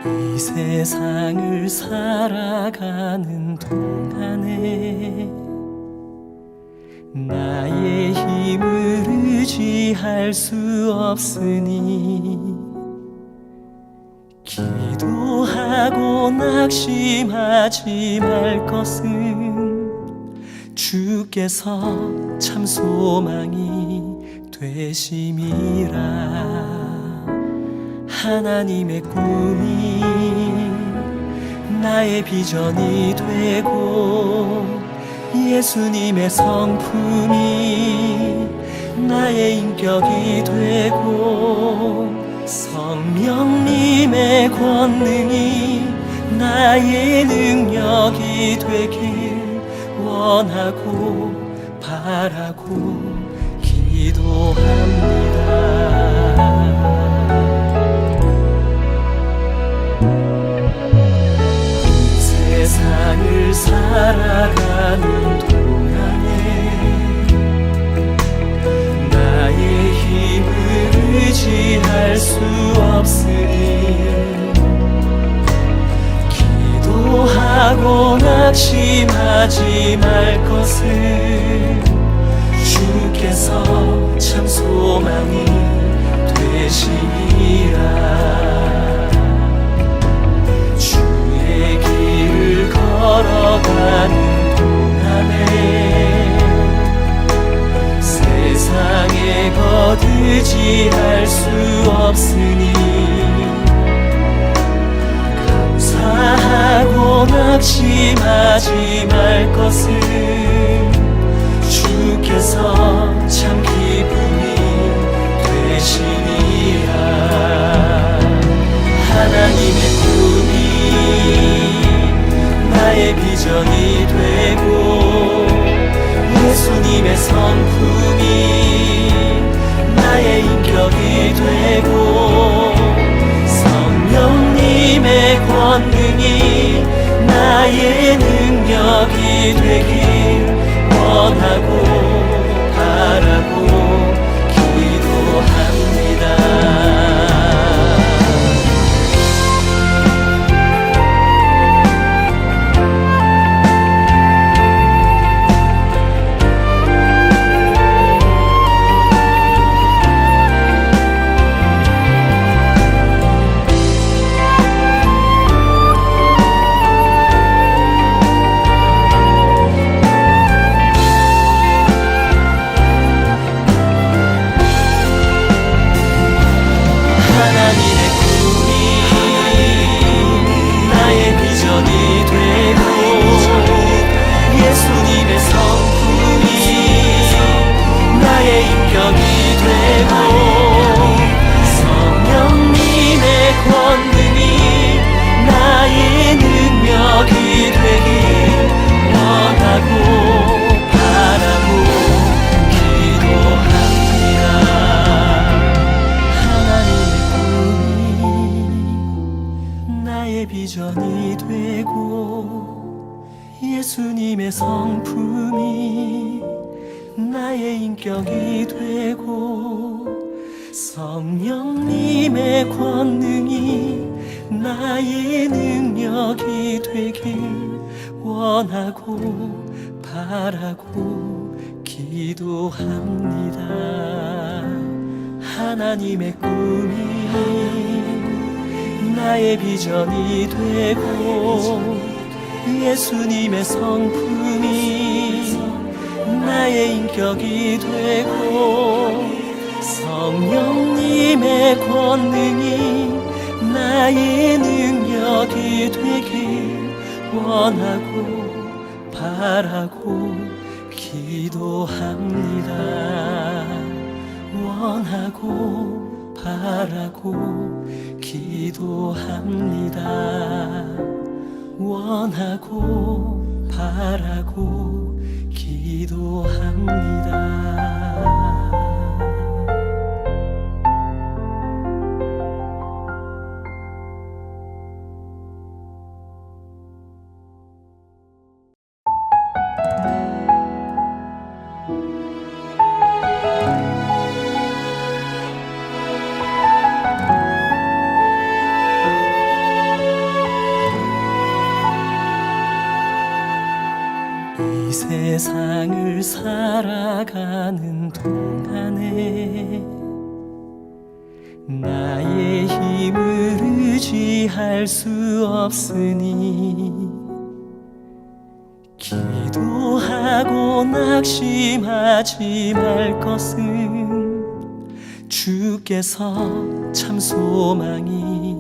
이 세상을 살아가는 동안에 나의 힘을 의지할 수 없으니 기도하고 낙심하지 말 것은 주께서 참 소망이 되심이라. 하나님의 꿈이 나의 비전이 되고 예수님의 성품이 나의 인격이 되고 성령님의 권능이 나의 능력이 되길 원하고 바라고 기도합니다. 세상을 살아가는 동안에 나의 힘을 의지할 수 없으니 기도하고 낙심하지 말 것을 주께서 참 소망이 되시리라. 걸어가는 동안에 세상에 거두지할 수 없으니 감사하고 낙심하지 말 것을 주께서 참 기쁨이 되시리라. 하나님의 꿈이 나의 비전이 되고 예수님의 성품이 나의 인격이 되고 성령님의 권능이 나의 능력이 되길 원하고 바라고 기도합니다. 비전이 되고 예수님의 성품이 나의 인격이 되고 성령님의 권능이 나의 능력이 되길 원하고 바라고 기도합니다. 하나님의 꿈이 나의 비전이 되고 예수님의 성품이 나의 인격이 되고 성령님의 권능이 나의 능력이 되길 원하고 바라고 기도합니다. 원하고 바라고 기도합니다. 원하고 바라고 기도합니다. 세상을 살아가는 동안에 나의 힘을 의지할 수 없으니 기도하고 낙심하지 말 것은 주께서 참 소망이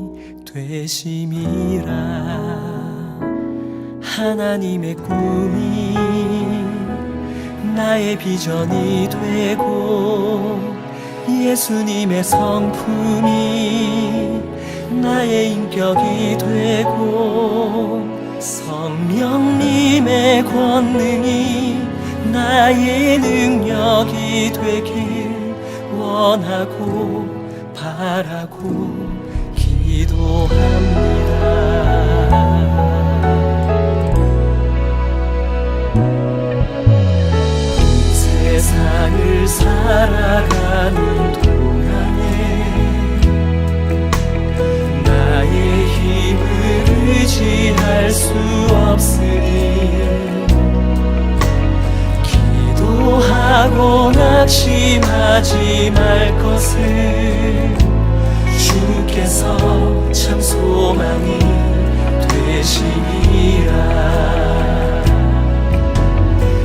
되심이라. 하나님의 꿈이 나의 비전이 되고 예수님의 성품이 나의 인격이 되고 성령님의 권능이 나의 능력이 되길 원하고 바라고 기도합니다. 세상을 살아가는 동안에 나의 힘을 의지할 수 없으니 기도하고 낙심하지 말 것을 주께서 참 소망이 되시니라.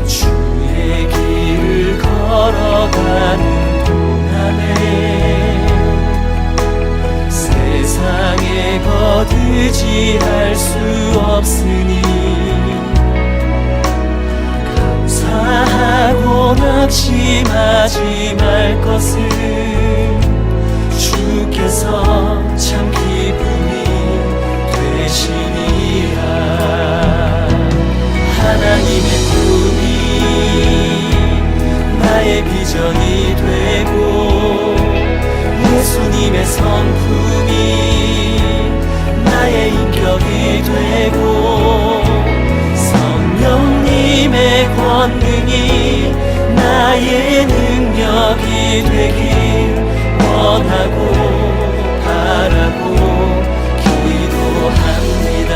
주의 길을 걸어가는 동안에 세상에 거두지할 수 없으니 감사하고 낙심하지 말 것을 주께서 참 기쁨이 되시니라. 하나님의 꿈이 나의 비전이 되고 예수님의 성품이 나의 인격이 되고 성령님의 권능이 나의 능력이 되길 원하고 바라고 기도합니다.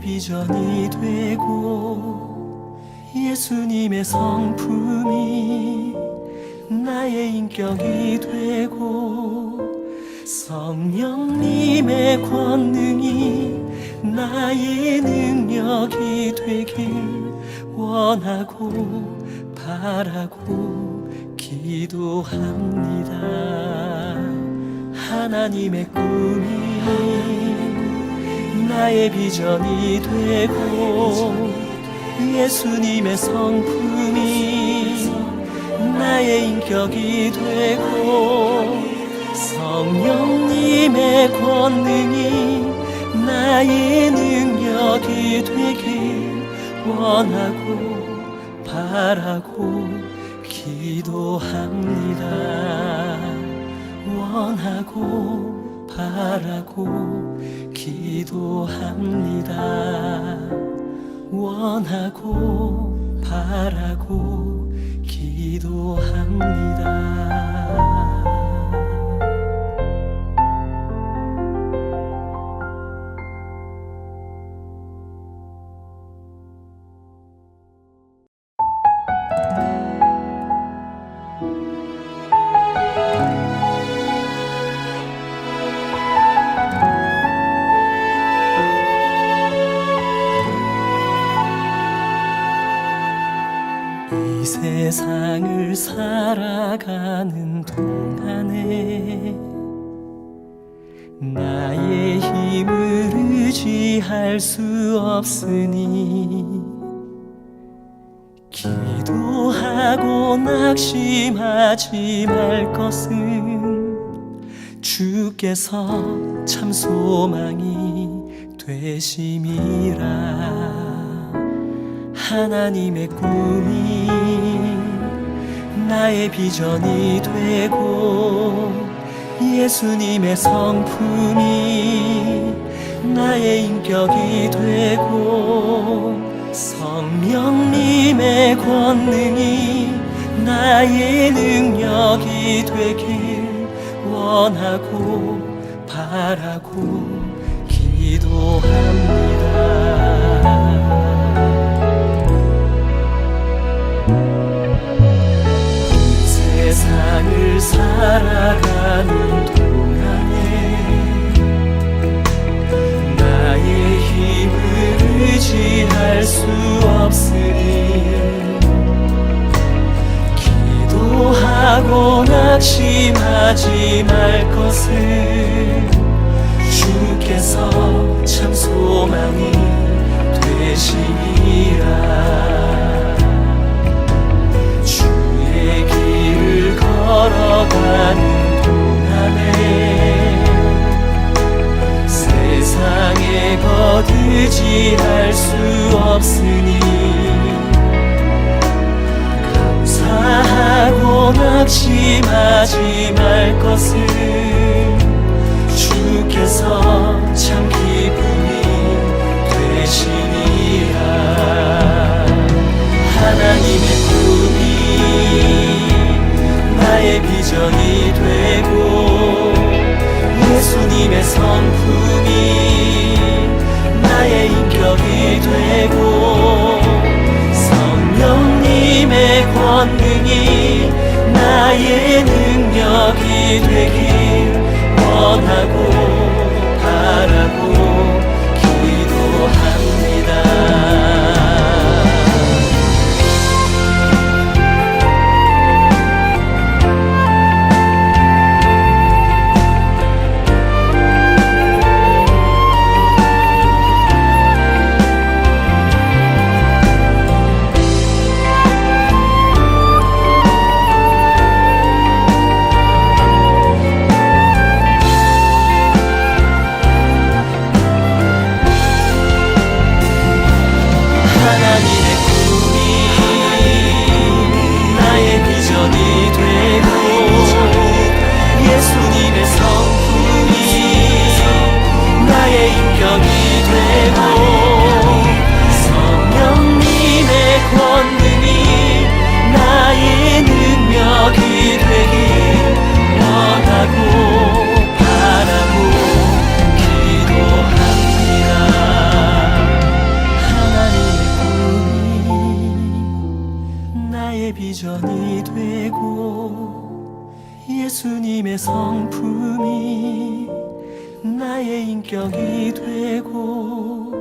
비전이 되고 예수님의 성품이 나의 인격이 되고 성령님의 권능이 나의 능력이 되길 원하고 바라고 기도합니다. 하나님의 꿈이 나의 비전이 되고 예수님의 성품이 나의 인격이 되고 성령님의 권능이 나의 능력이 되길 원하고 바라고 기도합니다. 원하고 바라고 기도합니다. 원하고 바라고 기도합니다. 세상을 살아가는 동안에 나의 힘을 의지할 수 없으니 기도하고 낙심하지 말 것은 주께서 참 소망이 되심이라. 하나님의 꿈이 나의 비전이 되고 예수님의 성품이 나의 인격이 되고 성령님의 권능이 나의 능력이 되길 원하고 바라고 기도합니다. 세상을 살아가는 동안에 나의 힘을 의지할 수 없으니 기도하고 낙심하지 말 것은 주께서 참 소망이 되시니라. 주의 길을 걸어가는 동안에 세상에 거두지할 수 없으니 감사하고 낙심하지 말 것은 주께서 참 기쁨이 되시니라. 하나님의 꿈이 나의 비전이 되고 예수님의 성품이 나의 인격이 되고 성령님의 권능이 나의 능력이 되길 원하고 바라고 기도합니다. 비전이 되고 예수님의 성품이 나의 인격이 되고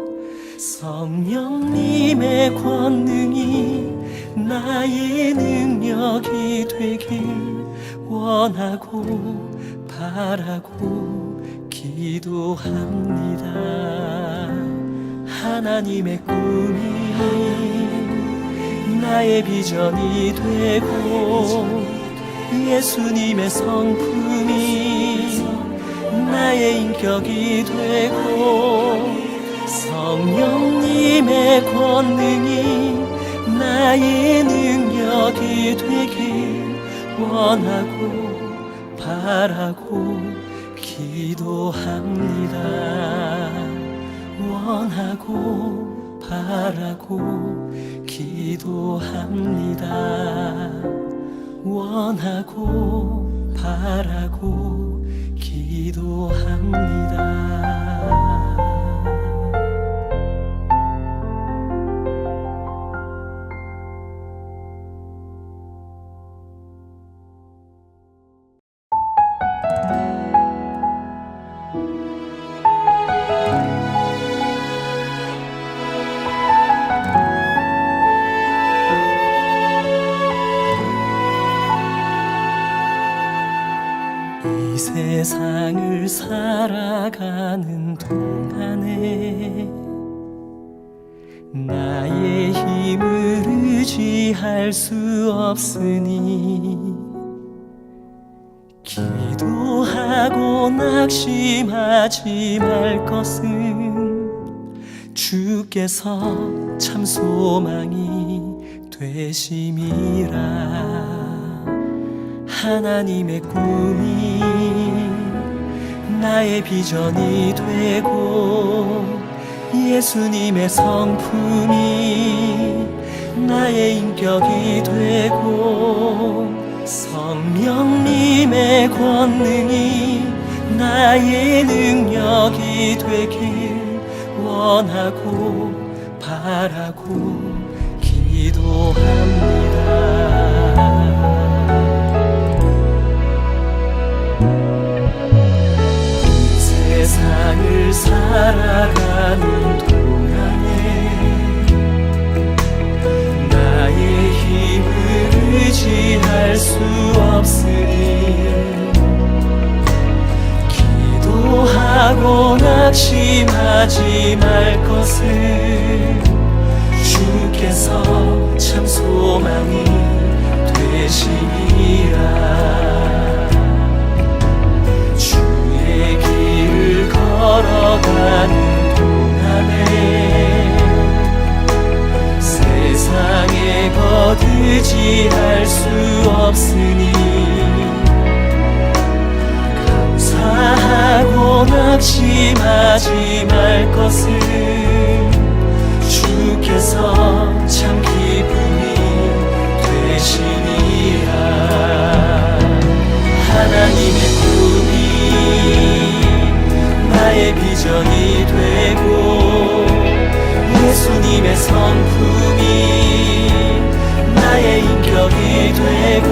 성령님의 권능이 나의 능력이 되길 원하고 바라고 기도합니다. 하나님의 꿈이 나의 비전이 되고 예수님의 성품이 나의 인격이 되고 성령님의 권능이 나의 능력이 되길 원하고 바라고 기도합니다. 원하고 바라고 기도합니다. 원하고 바라고 기도합니다. 이 세상을 살아가는 동안에 나의 힘을 의지할 수 없으니 기도하고 낙심하지 말 것은 주께서 참 소망이 되심이라. 하나님의 꿈이 나의 비전이 되고 예수님의 성품이 나의 인격이 되고 성령님의 권능이 나의 능력이 되길 원하고 바라고 기도합니다. 세상을 살아가는 동안에 나의 힘을 의지할 수 없으니 기도하고 낙심하지 말 것을 주께서 참 소망이 되시니라. 길을 걸어가는 동안에 세상에 거두지할 수 없으니 감사하고 낙심하지 말 것을 주께서 참 기쁨이 되시니라. 하나님의 꿈이 나의 비전이 되고 예수님의 성품이 나의 인격이 되고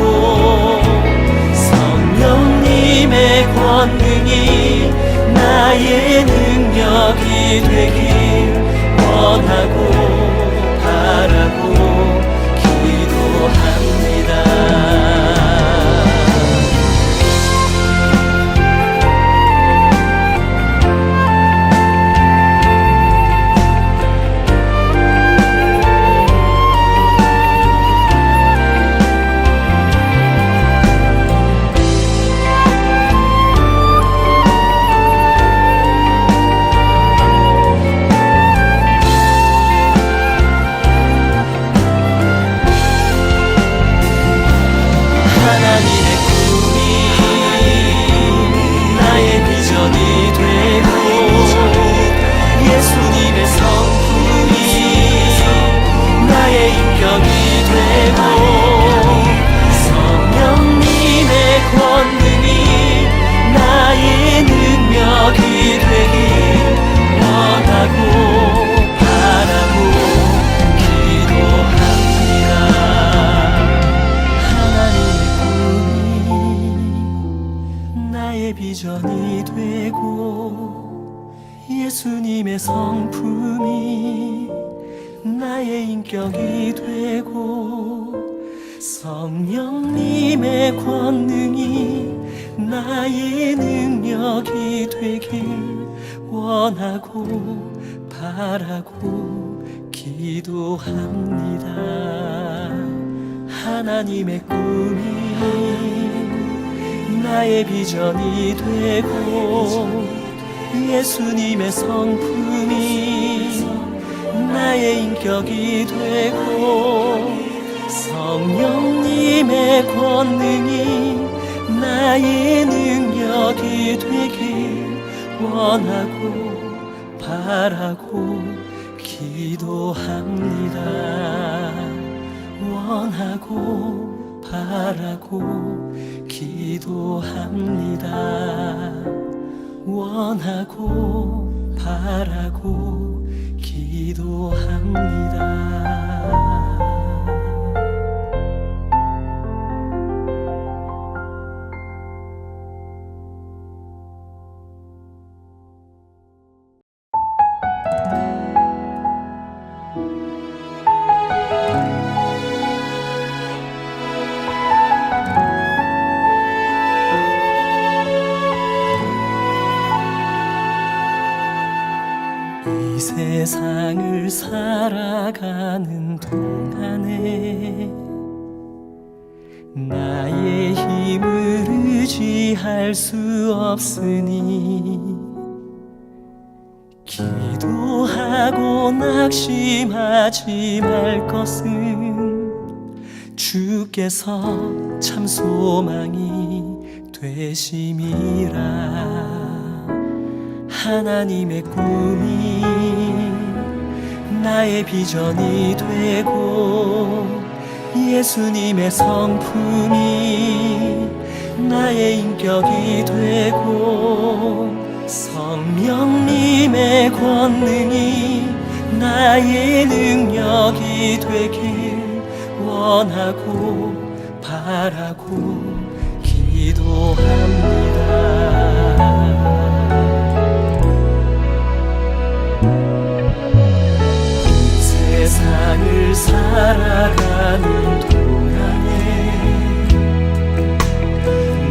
성령님의 권능이 나의 능력이 되길 원하고 바라고 기도합니다. 비전이 되고 예수님의 성품이 나의 인격이 되고 성령님의 권능이 나의 능력이 되길 원하고 바라고 기도합니다. 하나님의 꿈이 나의 비전이 되고 예수님의 성품이 나의 인격이 되고 성령님의 권능이 나의 능력이 되길 원하고 바라고 기도합니다. 원하고 바라고 기도합니다. 원하고 바라고 기도합니다. 세상을 살아가는 동안에 나의 힘을 의지할 수 없으니 기도하고 낙심하지 말 것은 주께서 참 소망이 되심이라. 하나님의 꿈이 나의 비전이 되고 예수님의 성품이 나의 인격이 되고 성령님의 권능이 나의 능력이 되길 원하고 바라고 기도합니다. 세상을 살아가는 동안에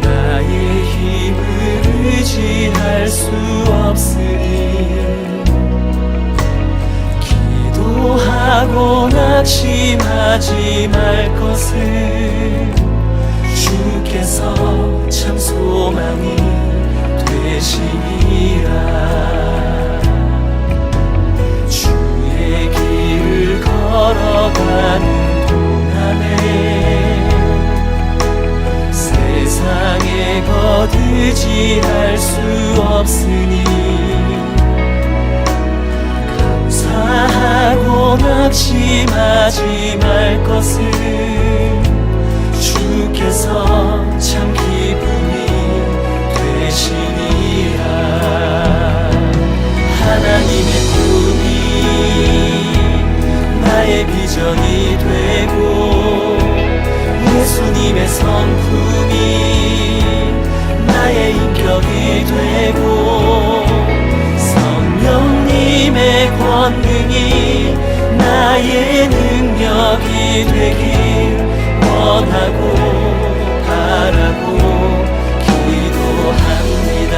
나의 힘을 의지할 수 없으니 기도하고 낙심하지 말 것을 주께서 참 소망이 되시니라. 주의 길을 걸어가는 동안에 세상에 거두지할 수 없으니 감사하고 낙심하지 말 것을 주께서 참 기쁨이 되시니라. 하나님의 꿈이 나의 비전이 되고 예수님의 성품이 나의 인격이 되고 성령님의 권능이 나의 능력이 되길 원하고 바라고 기도합니다.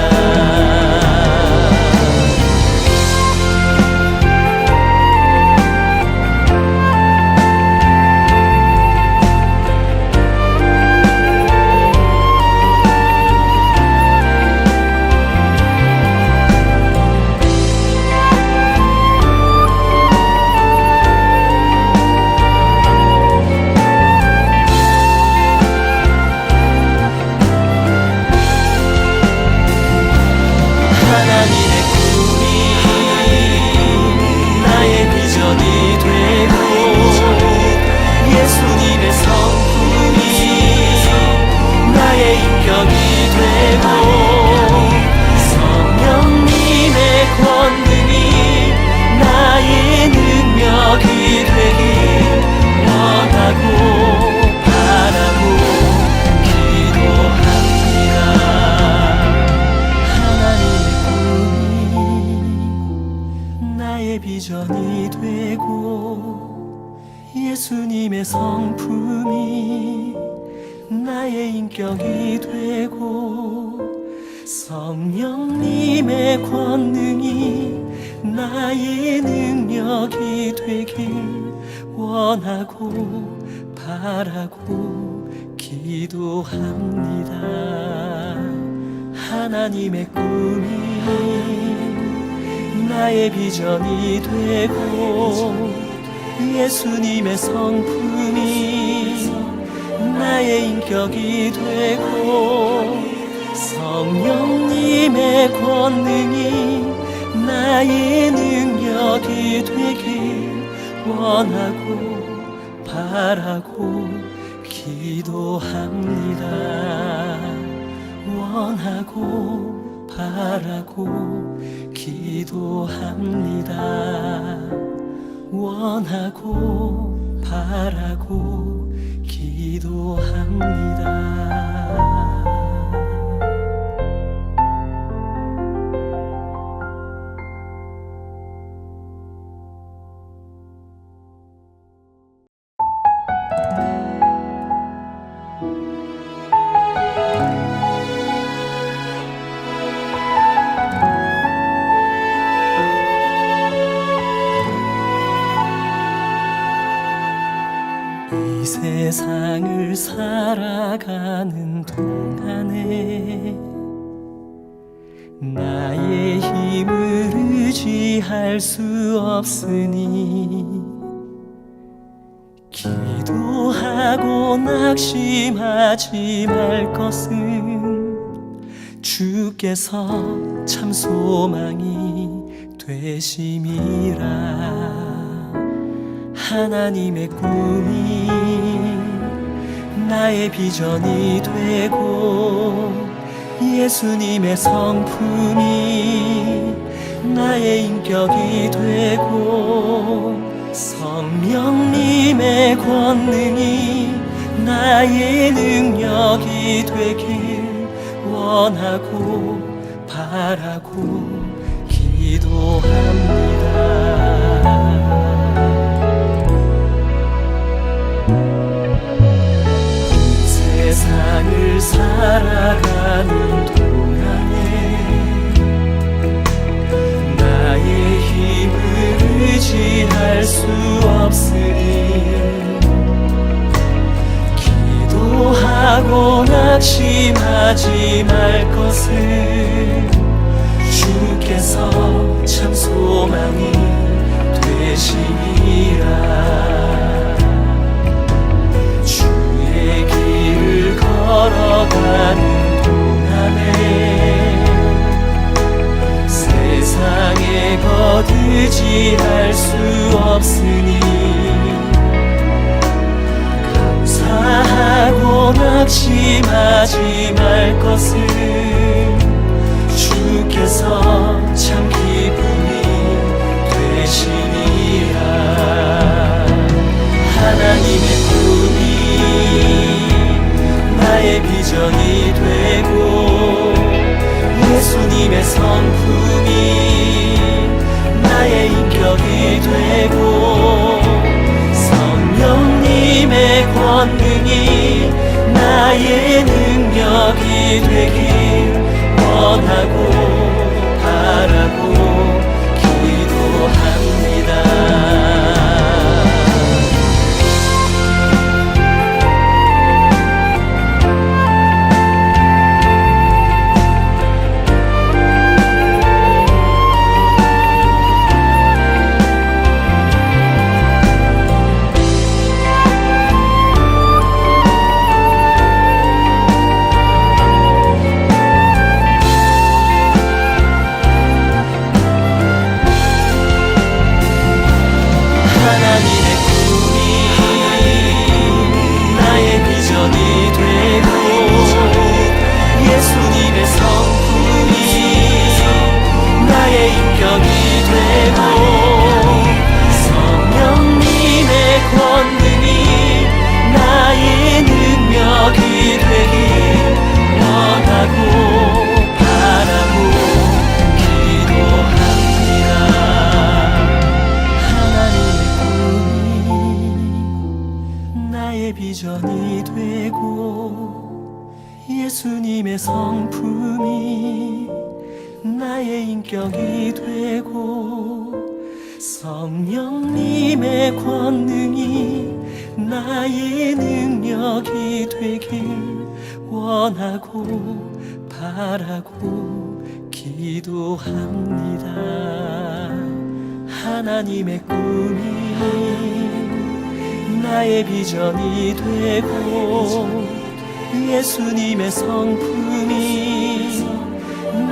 비전이 되고 예수님의 성품이 나의 인격이 되고 성령님의 권능이 나의 능력이 되길 원하고 바라고 기도합니다. 하나님의 꿈이 나의 비전이 되고 예수님의 성품이 나의 인격이 되고 성령님의 권능이 나의 능력이 되길 원하고 바라고 기도합니다. 원하고 바라고 기도합니다. 원하고 바라고 기도합니다. 세상을 살아가는 동안에 나의 힘을 의지할 수 없으니 기도하고 낙심하지 말 것은 주께서 참 소망이 되심이라. 하나님의 꿈이 나의 비전이 되고 예수님의 성품이 나의 인격이 되고 성령님의 권능이 나의 능력이 되길 원하고 바라고 기도합니다. 세상을 살아가는 동안에 나의 힘을 의지할 수 없으니 기도하고 낙심하지 말 것은 주께서 참 소망이 되시니라. 주의 길을 걸어가는 동안에 세상에 거두지할 수 없으니 감사하고 낙심하지 말 것은 주께서 참 기쁨이 되시니라. 하나님의 꿈이 나의 비전이 되고 예수님의 성품이 나의 인격이 되고 성령님의 권능이 나의 능력이 되길 원하고 바라고 기도합니다. 비전이 되고 예수님의 성품이 나의 인격이 되고 성령님의 권능이 나의 능력이 되길 원하고 바라고 기도합니다. 하나님의 꿈이 나의 비전이 되고 예수님의 성품이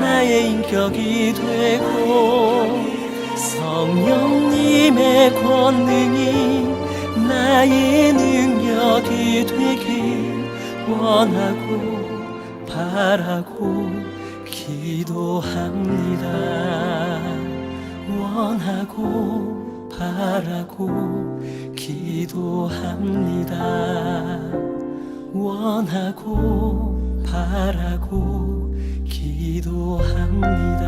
나의 인격이 되고 성령님의 권능이 나의 능력이 되길 원하고 바라고 기도합니다. 원하고 바라고 기도합니다. 원하고 바라고 기도합니다.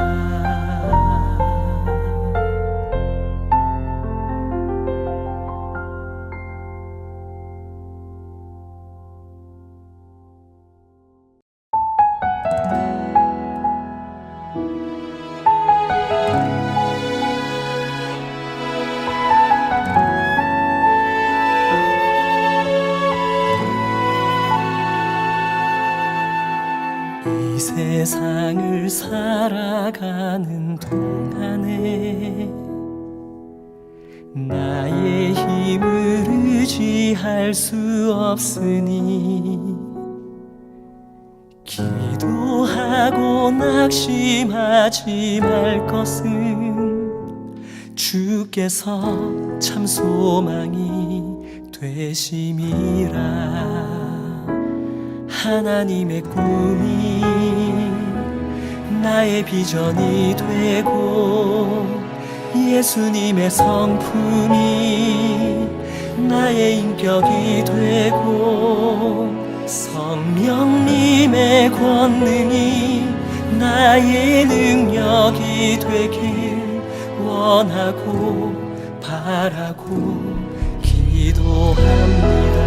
살아가는 동안에 나의 힘을 의지할 수 없으니 기도하고 낙심하지 말 것은 주께서 참 소망이 되심이라. 하나님의 꿈이 나의 비전이 되고 예수님의 성품이 나의 인격이 되고 성령님의 권능이 나의 능력이 되길 원하고 바라고 기도합니다.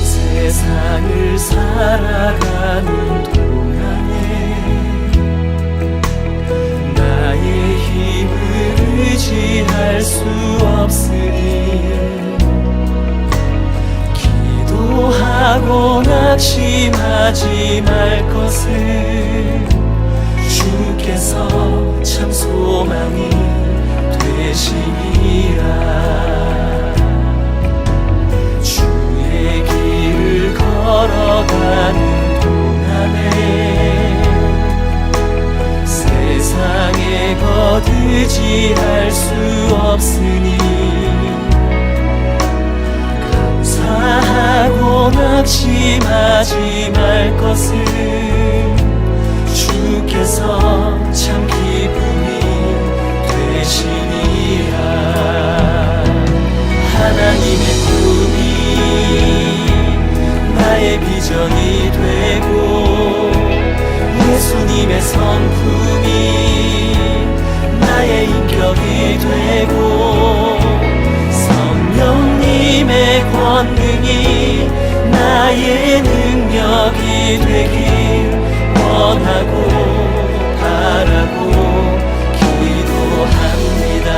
세상을 살아가는 동안에 나의 힘을 의지할 수 없으니 기도하고 낙심하지 말 것을 주께서 참 소망이 되심이라. 주의 길을 걸어가는 동안에 세상에 거두지할 수 없으니 감사하고 낙심하지 말 것을 주께서 참 기쁨이 되시니라. 하나님의 꿈이 나의 비전이 되고 예수님의 성품이 나의 인격이 되고 성령님의 권능이 나의 능력이 되길 원하고 바라고 기도합니다.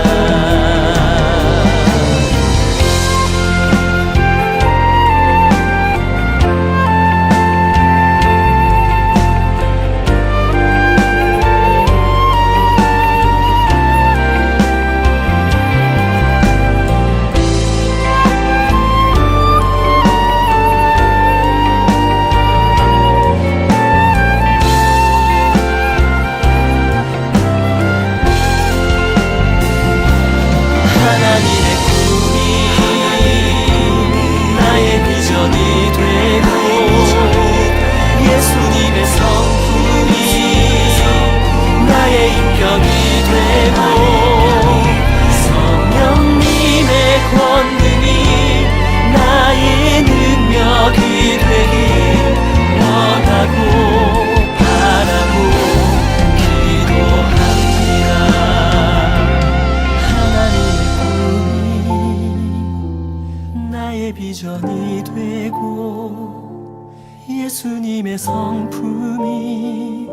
비전이 되고 예수님의 성품이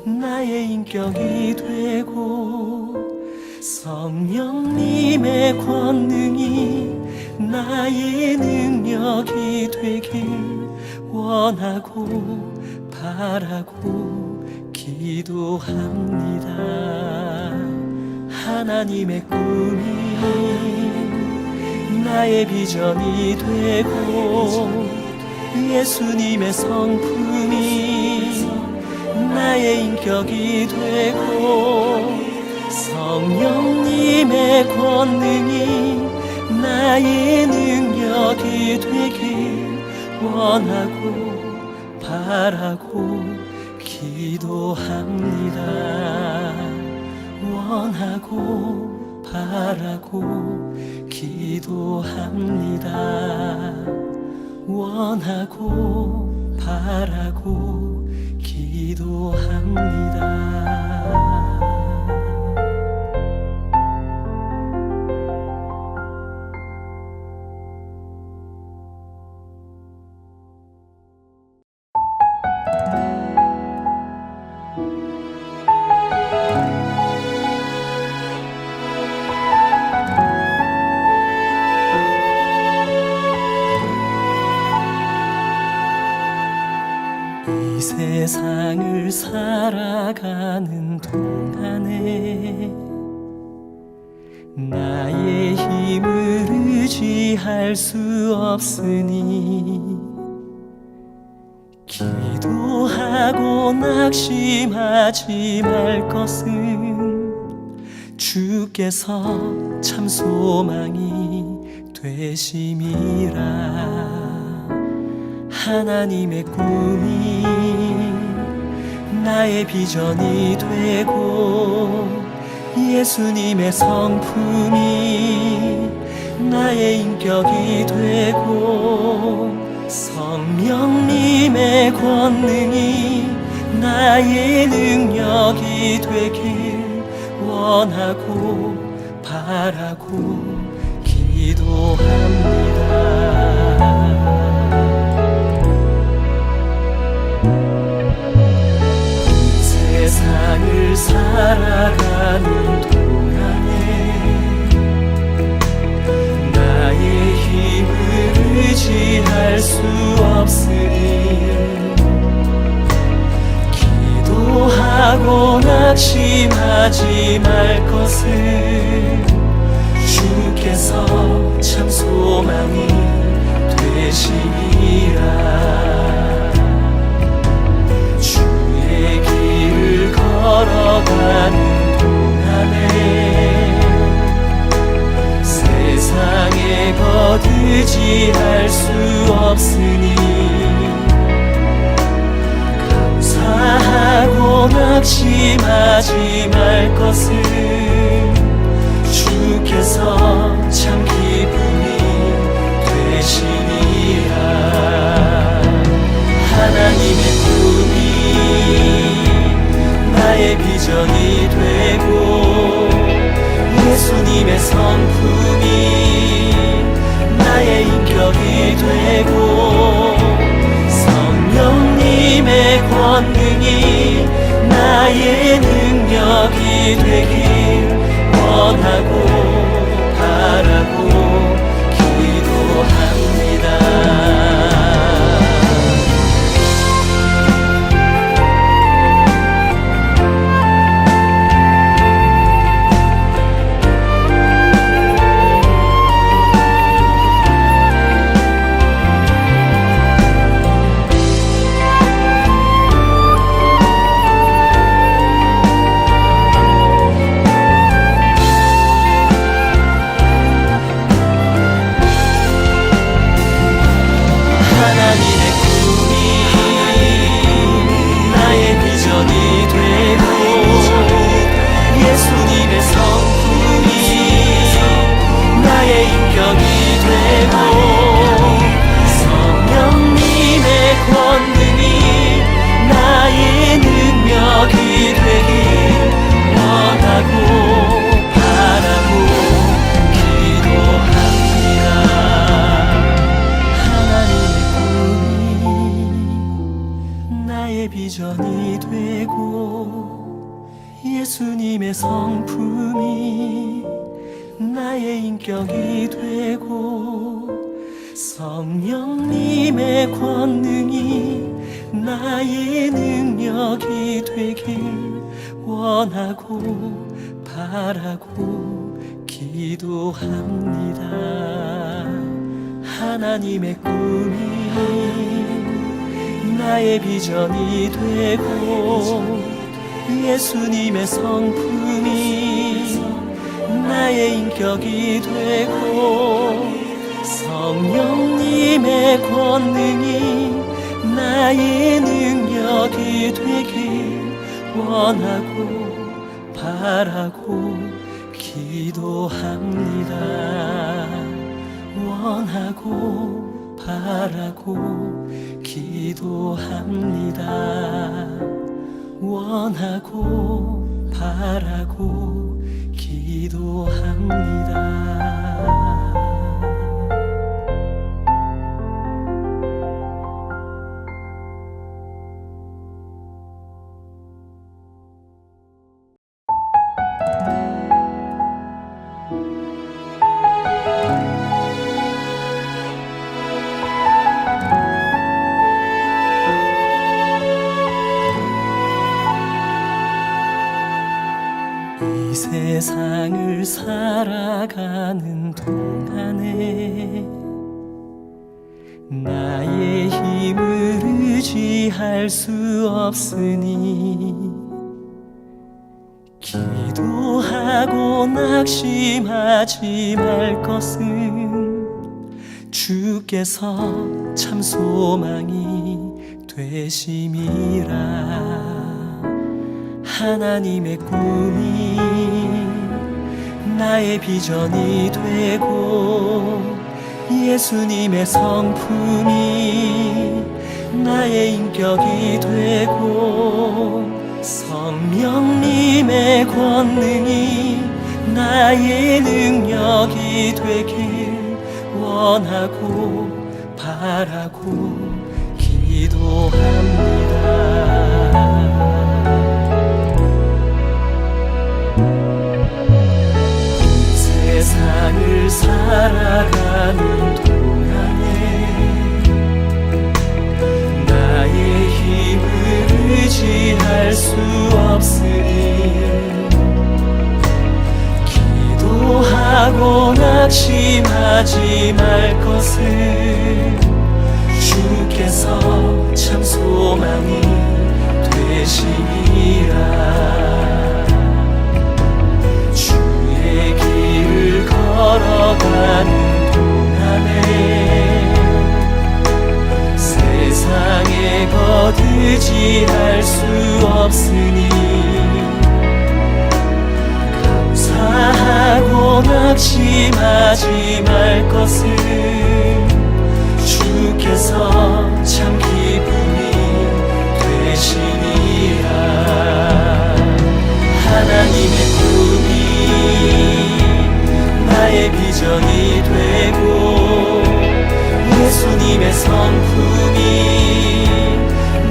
나의 인격이 되고 성령님의 권능이 나의 능력이 되길 원하고 바라고 기도합니다. 하나님의 꿈이 나의 비전이 되고 예수님의 성품이 나의 인격이 되고 성령님의 권능이 나의 능력이 되길 원하고 바라고 기도합니다. 원하고 바라고 기도합니다. 원하고 바라고 기도합니다. 세상을 살아가는 동안에 나의 힘을 의지할 수 없으니 기도하고 낙심하지 말 것은 주께서 참 소망이 되심이라. 하나님의 꿈이 나의 비전이 되고 예수님의 성품이 나의 인격이 되고 성령님의 권능이 나의 능력이 되길 원하고 바라고 기도합니다. 세상을 살아가는 동안에 나의 힘을 의지할 수 없으니 기도하고 낙심하지 말 것은 주께서 참 소망이 되심이라. 주의 길을 걸어가는 동안에 세상에 거두지할 수 없으니 감사하고 낙심하지 말 것은 주께서 참 기쁨이 되시니라. 하나님의 꿈이 나의 비전이 되고 예수님의 성품이 나의 인격이 되고 성령님의 권능이 나의 능력이 되길 원하고 바라고 기도합니다. 비전이 되고 예수님의 성품이 나의 인격이 되고 성령님의 권능이 나의 능력이 되길 원하고 바라고 기도합니다. 하나님의 꿈이 나의 비전이 되고 예수님의 성품이 나의 인격이 되고 성령님의 권능이 나의 능력이 되길 원하고 바라고 기도합니다. 원하고 바라고 기도합니다. 원하고 바라고 기도합니다. 세상을 살아가는 동안에 나의 힘을 의지할 수 없으니 기도하고 낙심하지 말 것은 주께서 참 소망이 되심이라. 하나님의 꿈이 나의 비전이 되고 예수님의 성품이 나의 인격이 되고 성령님의 권능이 나의 능력이 되길 원하고 바라고 기도합니다. 세상을 살아가는 동안에 나의 힘을 의지할 수 없으니 기도하고 낙심하지 말 것을 주께서 참 소망이 되시니라. 주의 길을 걸어가는 동안에 세상에 거두지할 수 없으니 감사하고 낙심하지 말 것을 주께서 참 기쁨이 되시니라. 하나님의 꿈이 나의 비전이 되고 예수님의 성품이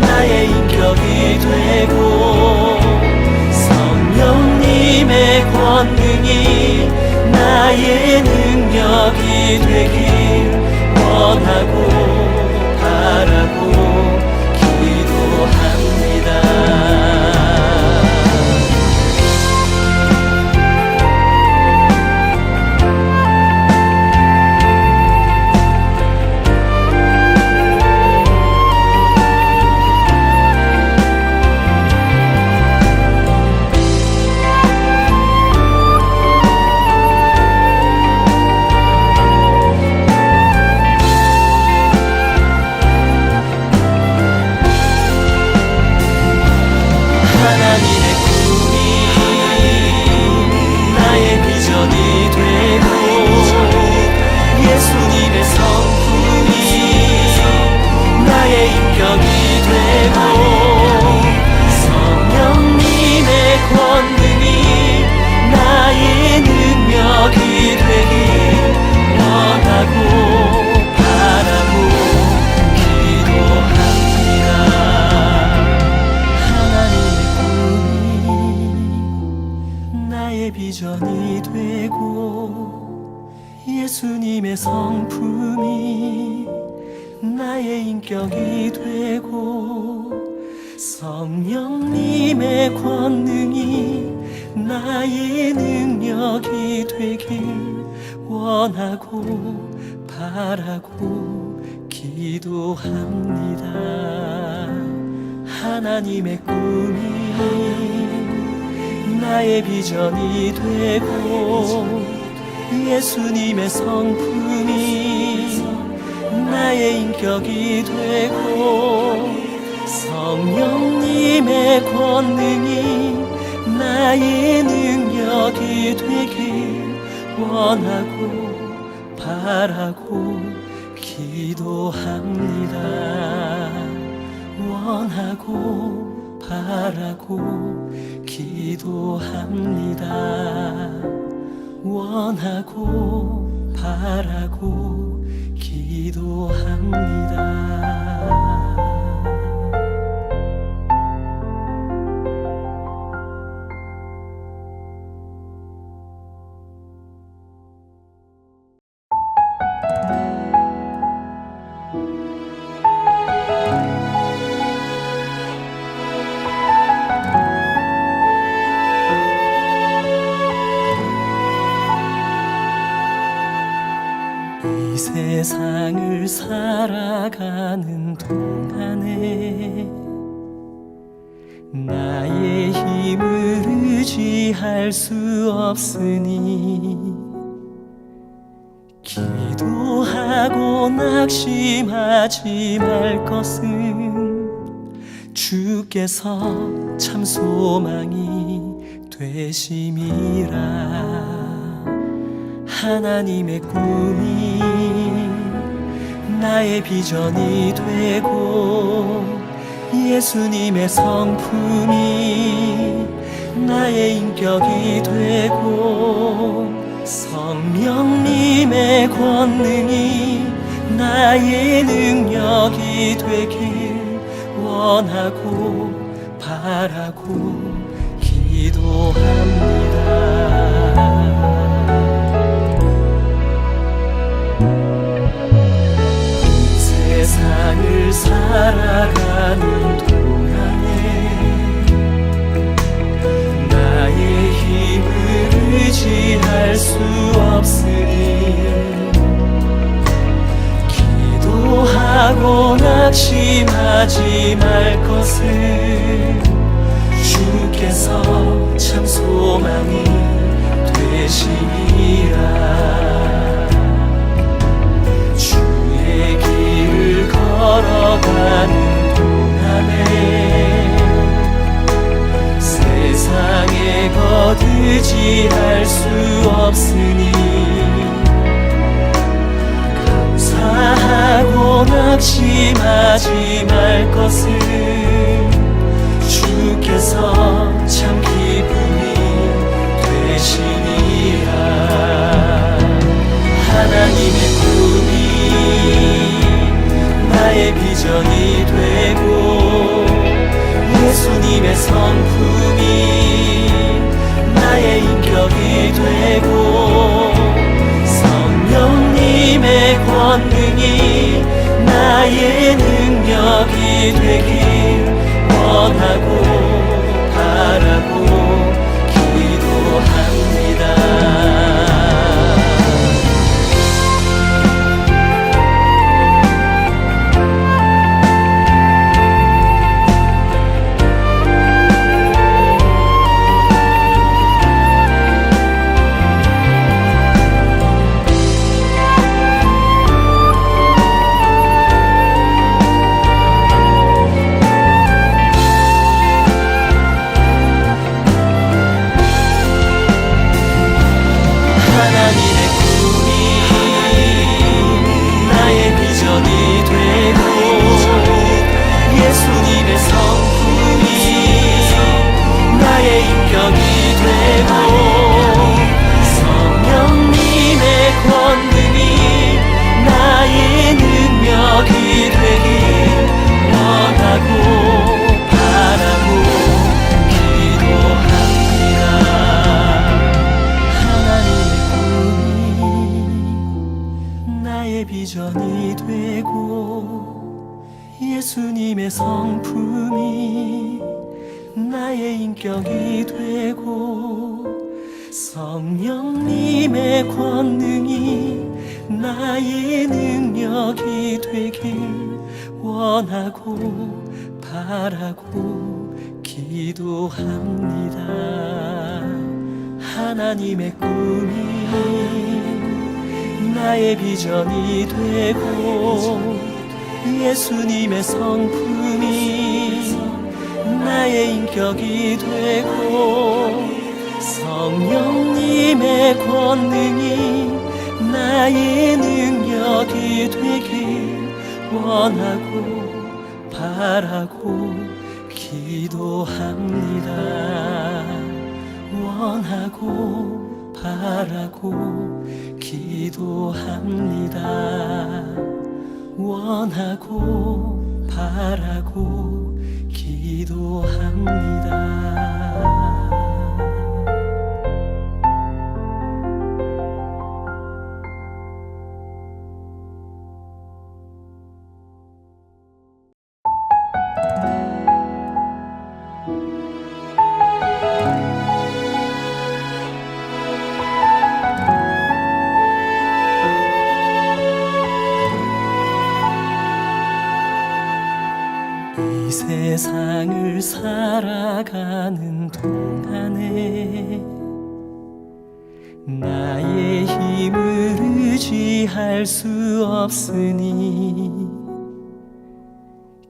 나의 인격이 되고 성령님의 권능이 나의 능력이 되길 원하고 바라고 기도합니다. 비전이 되고 예수님의 성품이 나의 인격이 되고 성령님의 권능이 나의 능력이 되길 원하고 바라고 기도합니다. 하나님의 꿈이 나의 비전이 되고 예수님의 성품이 나의 인격이 되고 성령님의 권능이 나의 능력이 되길 원하고 바라고 기도합니다. 원하고 바라고 기도합니다. 원하고 바라고 기도합니다. 살아가는 동안에 나의 힘을 의지할 수 없으니 기도하고 낙심하지 말 것은 주께서 참 소망이 되심이라. 하나님의 꿈이 나의 비전이 되고 예수님의 성품이 나의 인격이 되고 성령님의 권능이 나의 능력이 되길 원하고 바라고 기도합니다. 세상을 살아가는 동안에 나의 힘을 의지할 수 없으니 기도하고 낙심하지 말 것을 주께서 참 소망이 되시리라. 주의 길을 걸어가는 동안에 세상에 거두지할 수 없으니 감사하고 낙심하지 말 것을 주께서 참 기쁨이 되시니라. 하나님의 꿈이 나의 비전이 되고 예수님의 성품이 나의 인격이 되고 성령님의 권능이 나의 능력이 되길 원하고 바라고 기도합니다. 비전이 되고 예수님의 성품이 나의 인격이 되고 성령님의 권능이 나의 능력이 되길 원하고 바라고 기도합니다. 하나님의 꿈이 나의 비전이 되고 예수님의 성품이 나의 인격이 되고 성령님의 권능이 나의 능력이 되길 원하고 바라고 기도합니다. 원하고 바라고 기도합니다. 원하고 바라고 기도합니다. 이 세상을 살아가는 동안에 나의 힘을 의지할 수 없으니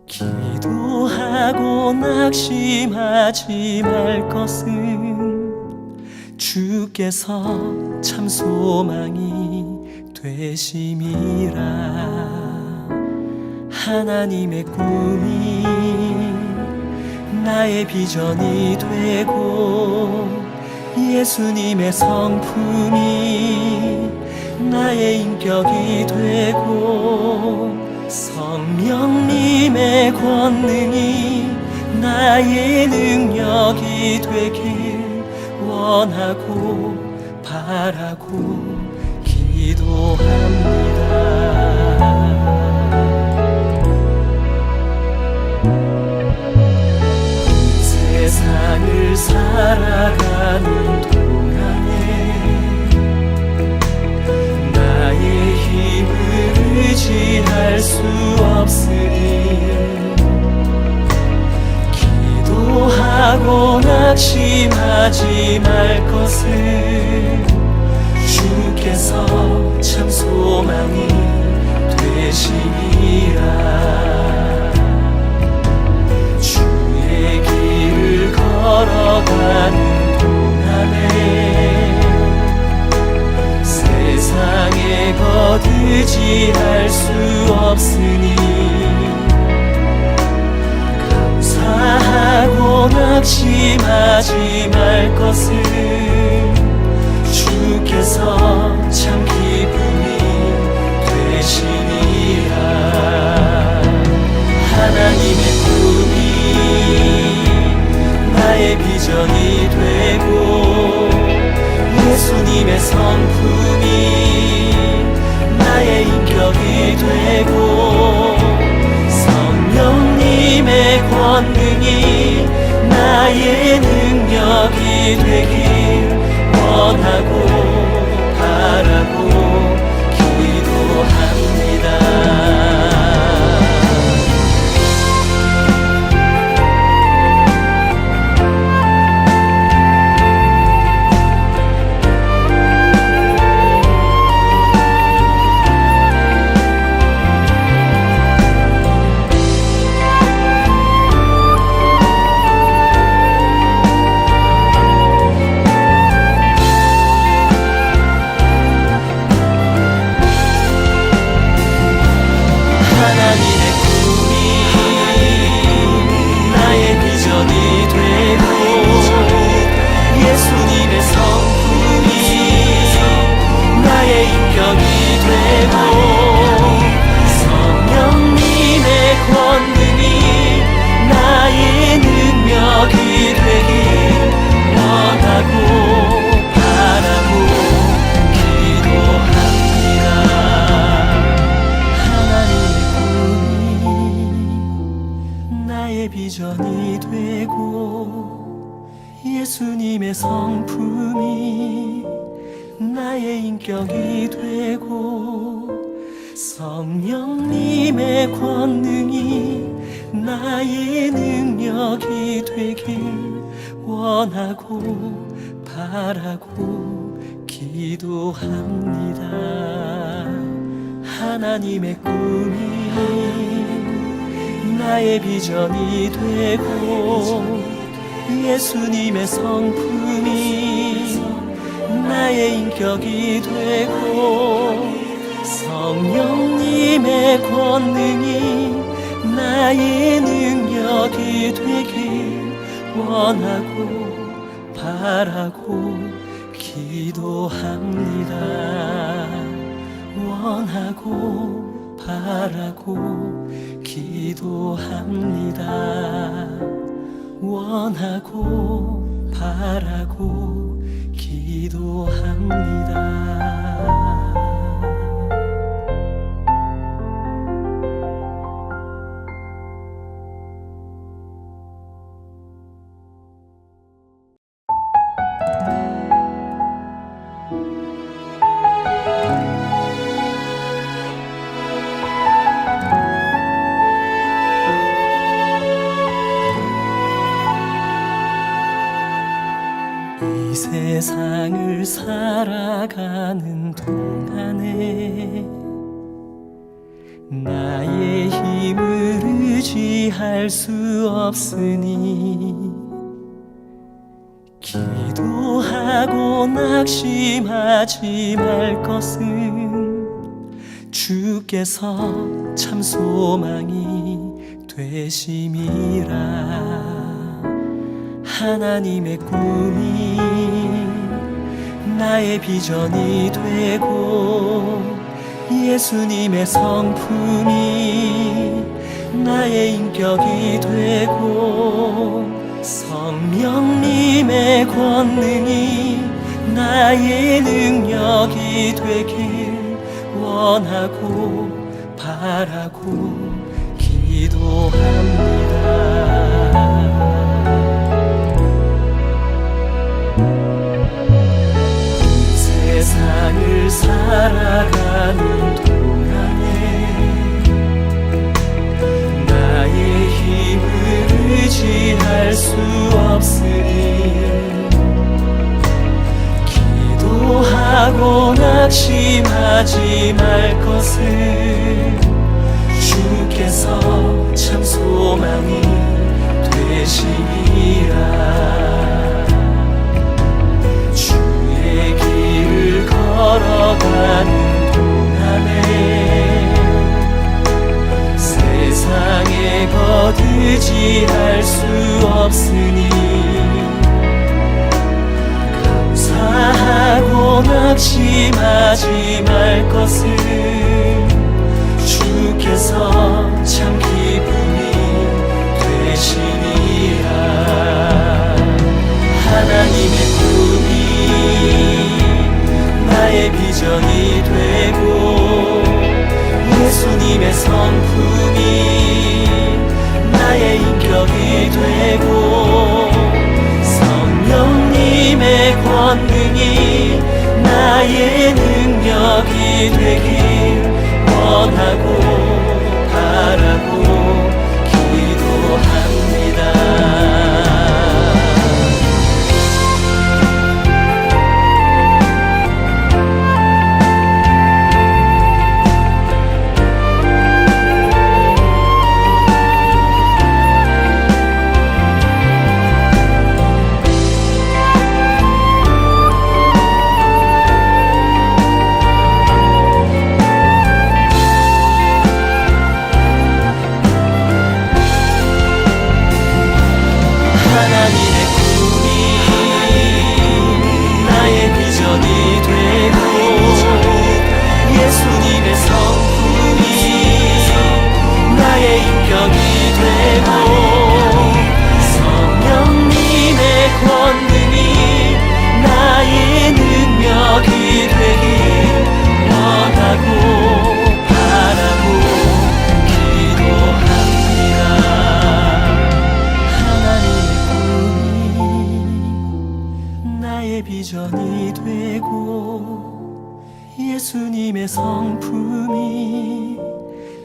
기도하고 낙심하지 말 것은 주께서 참 소망이 되심이라. 하나님의 꿈이 나의 비전이 되고 예수님의 성품이 나의 인격이 되고 성령님의 권능이 나의 능력이 되길 원하고 바라고 기도합니다. 세상을 살아가는 동안에 나의 힘을 의지할 수 없으니 기도하고 낙심하지 말 것을 주께서 참 소망이 되시니라. 주의 길을 걸어가는 동안에 세상에 거두지할 수 없으니 감사하고 낙심하지 말 것을 주께서 참 기쁨이 되시니라. 하나님의 꿈이 나의 비전이 되고 예수님의 성품이 나의 인격이 되고 성령님의 권능이 나의 능력이 되길 원하고 바라고 기도합니다. 비전이 되고 예수님의 성품이 나의 인격이 되고 성령님의 권능이 나의 능력이 되길 원하고 바라고 기도합니다. 하나님의 꿈이 나의 비전이 되고 예수님의 성품이 나의 인격이 되고 성령님의 권능이 나의 능력이 되길 원하고 바라고 기도합니다. 원하고 바라고 기도합니다. 원하고 바라고 기도합니다. 세상을 살아가는 동안에 나의 힘을 의지할 수 없으니 기도하고 낙심하지 말 것은 주께서 참 소망이 되심이라. 하나님의 꿈이 나의 비전이 되고 예수님의 성품이 나의 인격이 되고 성령님의 권능이 나의 능력이 되길 원하고 바라고 기도합니다. 세상을 살아가는 동안에 나의 힘을 의지할 수 없으니 기도하고 낙심하지 말 것을 주께서 참 소망이 되시리라. 주의 길을 걸어가는 동안에 세상에 거두지할 수 없으니 감사하고 낙심하지 말 것을 주께서 참 기쁨이 되시니라. 하나님의 꿈이 나의 비전이 되고 예수님의 성품이 나의 인격이 되고 성령님의 권능이 나의 능력이 되길 원하고 바라고 기도합니다. 비전이 되고 예수님의 성품이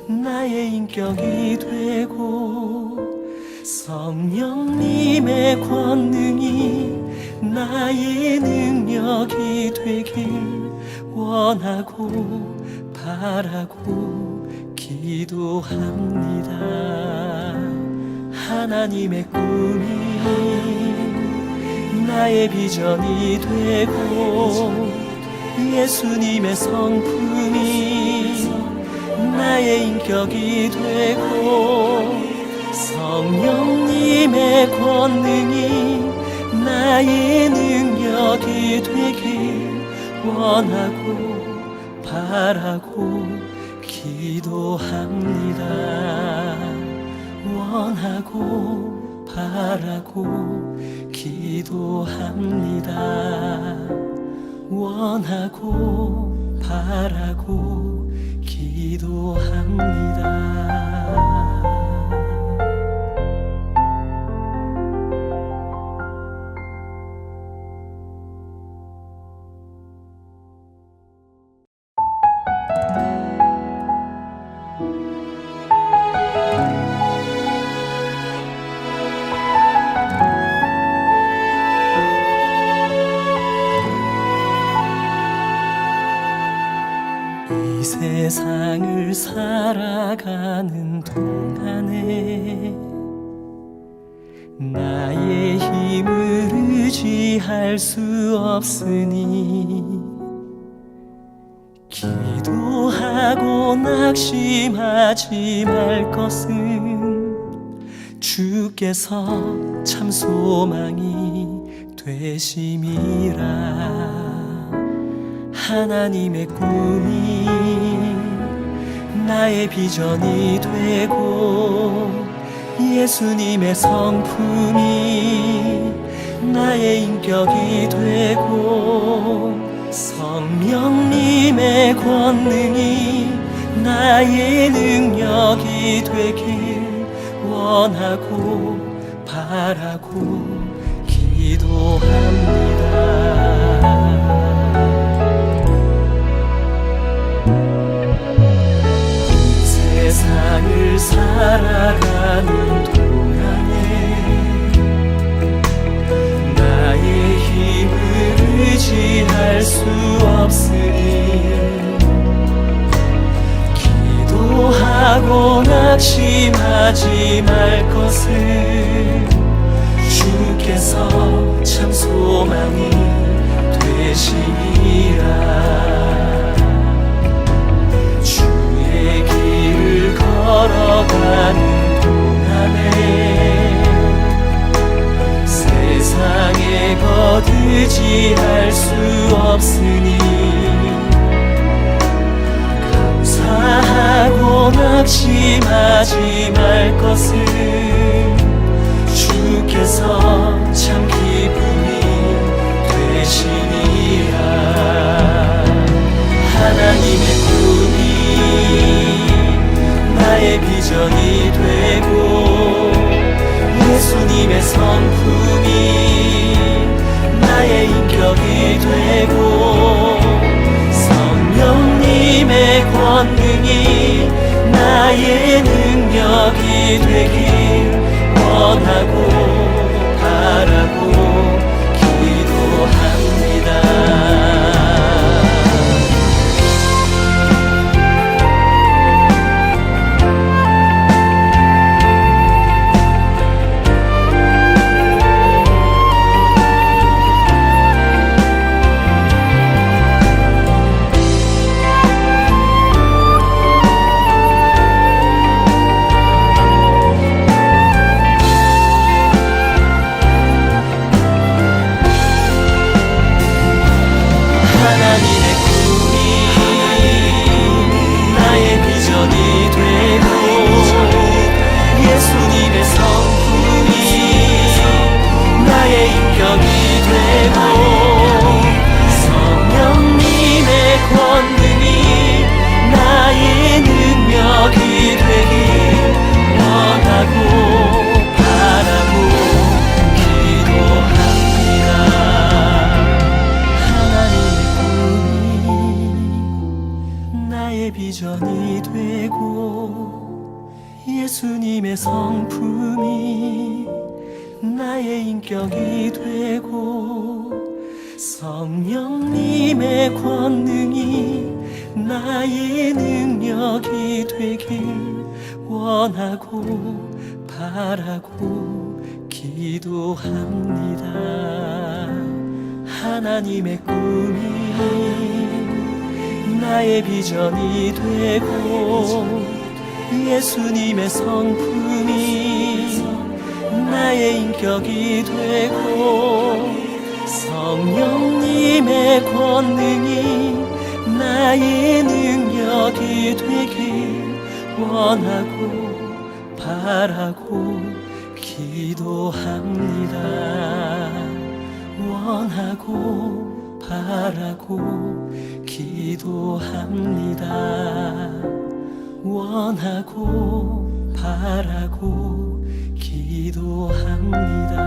나의 인격이 되고 성령님의 권능이 나의 능력이 되길 원하고 바라고 기도합니다. 하나님의 꿈이 나의 비전이 되고 예수님의 성품이 나의 인격이 되고 성령님의 권능이 나의 능력이 되길 원하고 바라고 기도합니다. 원하고 바라고 기도합니다. 원하고 바라고 기도합니다. 세상을 살아가는 동안에 나의 힘을 의지할 수 없으니 기도하고 낙심하지 말 것은 주께서 참 소망이 되심이라. 하나님의 꿈이 나의 비전이 되고 예수님의 성품이 나의 인격이 되고 성령님의 권능이 나의 능력이 되길 원하고 바라고 기도합니다. 세상을 살아가는 동안에 나의 힘을 의지할 수 없으니 기도하고 낙심하지 말 것을 주께서 참 소망이 되시니라. 주의 길을 걸어가는 동안에 세상에 거두지할 수 없으니 감사하고 낙심하지 말 것을 주께서 참 기쁨이 되시니라. 하나님의 꿈이 나의 비전이 되고 예수님의 성품이 나의 인격이 되고 성령님의 권능이 나의 능력이 되길 원하고 바라고 기도합니다. 비전이 되고 예수님의 성품이 나의 인격이 되고 성령님의 권능이 나의 능력이 되길 원하고 바라고 기도합니다. 하나님의 꿈이 나의 비전이 되고 예수님의 성품이 나의 인격이 되고 성령님의 권능이 나의 능력이 되길 원하고 바라고 기도합니다. 원하고 바라고 기도합니다. 원하고 바라고 기도합니다.